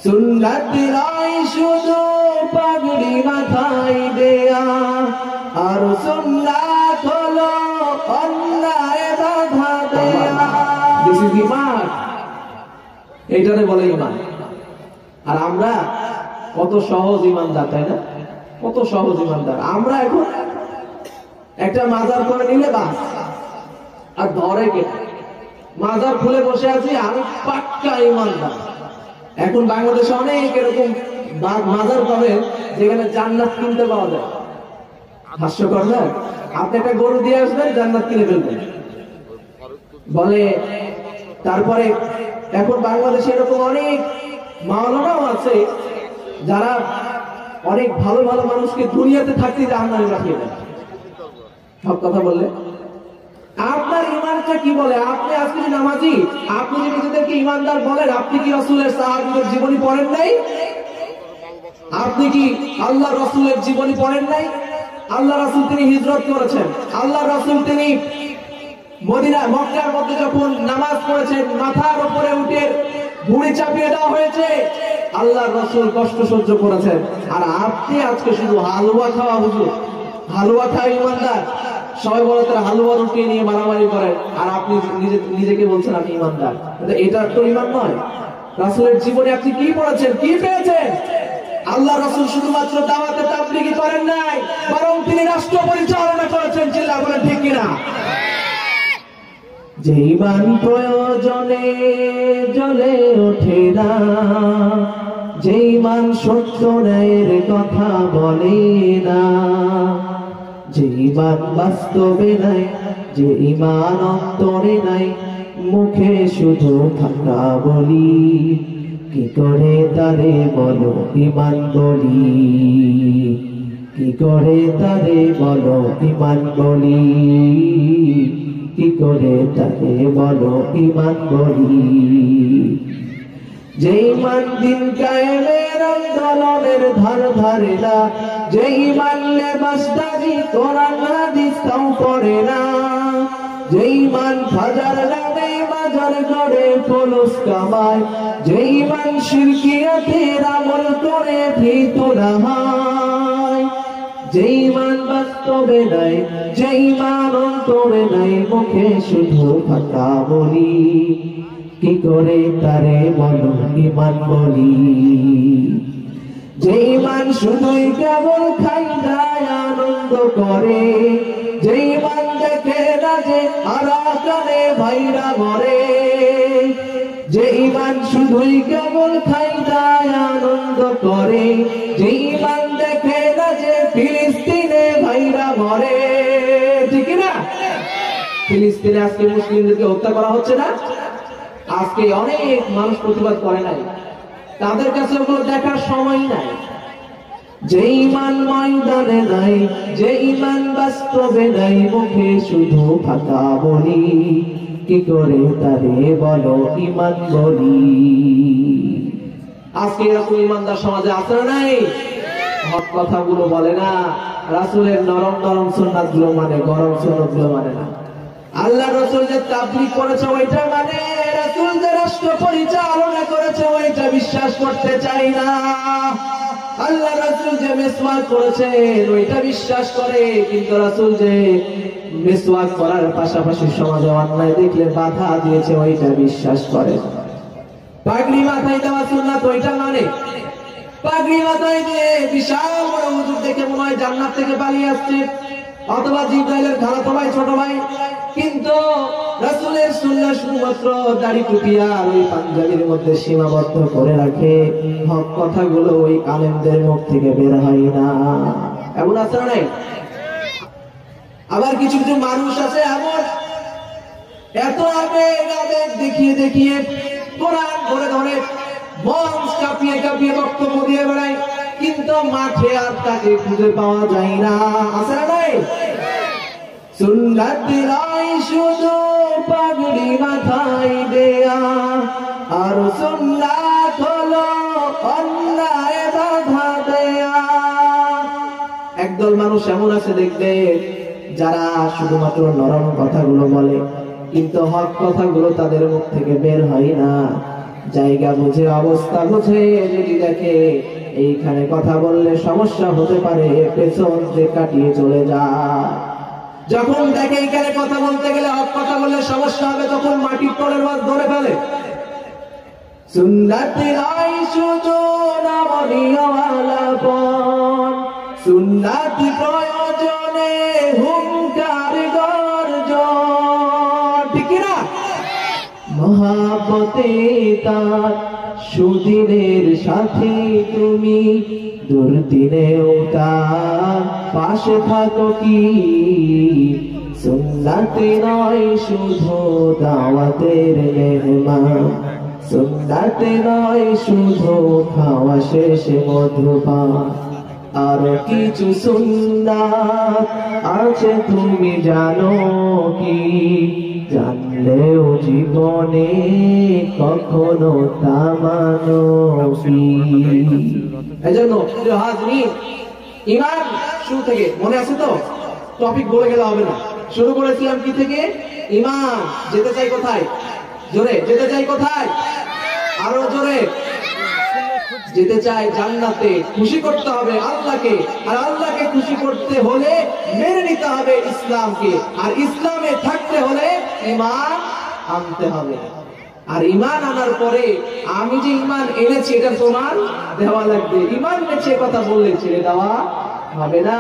সুন্নাত নয় শুধু পাগড়ি মাথায় দেয়া, আর সুন্নাত হলো অন্যায় বাধা দেয়া। দিস ইজ ঈমান, এইটারে বলে ঈমান। আর আমরা কত সহজ ঈমানদার, তাই না? কত সহজ ঈমানদার আমরা। এখন একটা মাজার করে নিলে বাস, আর ধরে কে? মাজার খুলে বসে আছি, আমি পাক্কা ঈমানদার। এখন বাংলাদেশে অনেক এরকম মাজার পাবেন যেখানে জান্নাত কিনতে পাওয়া যায়। হাস্যকর না? আপনি একটা গরু দিয়ে আসবেন, জান্নাত কিনে ফেলবেন বলে। তারপরে এখন বাংলাদেশে এরকম অনেক মাওলানাও আছে যারা অনেক ভালো ভালো মানুষকে দুনিয়াতে থাকতে জাহান্নামে পাঠিয়ে দেয়। সব কথা বললে আপনার ঈমানটা কি বলে? আপনি আজকে যে নামাজি, আপনি যে নিজেদেরকে ঈমানদার বলেন, আপনি কি রাসূলের সাহাবীদের জীবনী পড়েন নাই? আপনি কি আল্লাহ রাসূলের জীবনী পড়েন নাই? আল্লাহ রাসূল তিনি হিজরত করেছেন, আল্লাহ রাসূল তিনি মদিনা মক্কার মধ্যে যখন নামাজ পড়েছেন, মাথার উপরে উঠে ভুঁড়ি চাপিয়ে দেওয়া হয়েছে, আল্লাহ রাসূল কষ্ট সহ্য করেছেন। আর আপনি আজকে শুধু হালুয়া খাওয়া হুজুর, হালুয়া খাওয়া ঈমানদার। সবাই বলে তারা হালুয়া রুটি নিয়ে মারামারি করেন, আর আপনি নিজেকে বলছেন আপনি ঈমানদার। এটা তো ঈমান নয়। রাসূলের জীবনে আপনি কি পড়েছেন, কি পেয়েছেন? আল্লাহ রাসূল শুধুমাত্র দাওয়াতে তাবলীগই করেন নাই, বরং তিনি রাষ্ট্র পরিচালনা করেছেন। চিল্লা বলেন ঠিক কিনা? যে ঈমান প্রয়োজনে জ্বলে ওঠে না, যে ঈমান সত্য ন্যায়ের কথা বলে না, যে ঈমান বাস্তবে নাই, যে ঈমান অন্তরে নাই, মুখে শুধু থাকা বলি, কি করে তারে বলো ঈমান বলি, কি করে তারে বলো ঈমান বলি, কি করে তারে বলো ঈমান বলি। যে ঈমান দিন কায়েমের আন্দোলনের ধার ধারে না, যে ঈমান লেবাসদারি কোরআন হাদিস তাও পড়ে না, যে ঈমান হাজার নামে বাজার করে ফুলুস কামায়, যে ঈমান শিরকিয়াতের আমল করে ভীত না হয়, যে ঈমান বাস্তবে নাই, যে ঈমান অন্তরে নাই, মুখে শুধু কথা বলি, কি করে তারে বলো ঈমান বলি। যে ঈমান শুধুই কেবল খাই দায় আনন্দ করে, যে ঈমান দেখে না যে আরাকানে ভাইরা মরে, যে ঈমান শুধুই কেবল খাই দায় আনন্দ করে, যে ঈমান দেখে না যে ফিলিস্তিনে ভাইরা মরে। ঠিক না? ফিলিস্তিনে আজকে মুসলিমদেরকে হত্যা করা হচ্ছে না? আজকে অনেক মানুষ প্রতিবাদ করে নাই, তাদের কাছে ওগুলো দেখার সময় নাই। যে ঈমান ময়দানে নাই, যে ঈমান বাস্তবে নাই, মুখে শুধু কথা বলি, কি করে তারে বলো ঈমান বলি। আজকে এরকম ঈমানদার সমাজে আছে না নাই? হক কথাগুলো বলে না, রাসূলের নরম নরম সুন্নাত গুলো মানে, গরম সুন্নাত গুলো মানে না। আল্লাহ রাসূল যে তাবলীগ করেছে ওইটা মানে, রাসূল যে রাষ্ট্র পরিচালনা করেছে ওইটা বিশ্বাস করতে চাই না। আল্লাহ রাসূল যে মিসওয়াক করেছেন ওইটা বিশ্বাস করে, কিন্তু রাসূল যে মিসওয়াক করার পাশাপাশি সমাজে অন্যায় দেখলে বাধা দিয়েছে ওইটা বিশ্বাস করে। পাগড়ি মাথায় দেওয়া সুন্নাত ওইটা মানে, পাগড়ি মাথায় দিয়ে বিশাল বড় হুজুর দেখে মনে হয় জান্নাত থেকে পালিয়ে আসছে, অথবা জিবরাইলের খালাতো ভাই ছোট ভাই। কিন্তু রাসূলের সুন্নাহ শুধুমাত্র দাড়ি টুপি আর ওই পাঞ্জাবির মধ্যে সীমাবদ্ধ করে রাখে, হক কথাগুলো ওই আলেমদের মুখ থেকে বের হয় না। এমন আছে নাই? আবার কিছু কিছু মানুষ আছে এমন, এত আবেগ আবেগ দেখিয়ে দেখিয়ে কোরআন ধরে ধরে মঞ্চ কাঁপিয়ে কাঁপিয়ে বক্তব্য দিয়ে বেড়ায়, কিন্তু মাঠে আর তাকে খুঁজে পাওয়া যায় না। আছে না নাই? সুন্নাত নয় শুধু পাগড়ি মাথায় দেয়া, আর সুন্নাত হলো অন্যায় বাধা দেয়া। একদল মানুষ এমন আছে দেখবে যারা শুধুমাত্র নরম কথাগুলো বলে, কিন্তু হক কথাগুলো তাদের মুখ থেকে বের হয় না। জায়গা বুঝে অবস্থা বুঝে যদি দেখে এইখানে কথা বললে সমস্যা হতে পারে, পেছন যে কাটিয়ে চলে যায়। যখন দেখে এইখানে কথা বলতে গেলে হক কথা বললে সমস্যা হবে, তখন মাটির তলের মাছ ধরে ফেলে। সুন্নতি নাই শুধু নমনীয় আলাপন, সুন্নতি প্রয়োজনে হুঙ্কার গর্জন, ঠিক না? মহাব্বতে তার সুদিনের সাথে তুমি, দুর্দিনেও তার পাশে থাকো কি? সুন্নতি নয় শুধু দাওয়াতের মেহমান, সুন্নতি নয় শুধু খাওয়া শেষে মধুপান, আরো কিছু সুন্নাত আছে তুমি জানো কি? জানলেও জীবনে কখনো তা মানো কি? এজন্য হাজরিন, ঈমান শুরু থেকে মনে আছে তো? টপিক বলে গেলে হবে না। শুরু করেছিলাম কি থেকে? ঈমান। যেতে চাই কোথায়? জোরে যেতে চাই কোথায়? আরো জোরে যেতে চাই জান্নাতে। খুশি করতে হবে আল্লাহকে, আর আল্লাহকে খুশি করতে হলে মেনে নিতে হবে ইসলামকে, আর ইসলামে থাকতে হলে ঈমান আনতে হবে। আর ঈমান আনার পরে আমি যে ঈমান এনেছি এটা প্রমাণ দেওয়া লাগবে। ঈমান এনেছে কথা বললে ছেড়ে দেওয়া হবে না।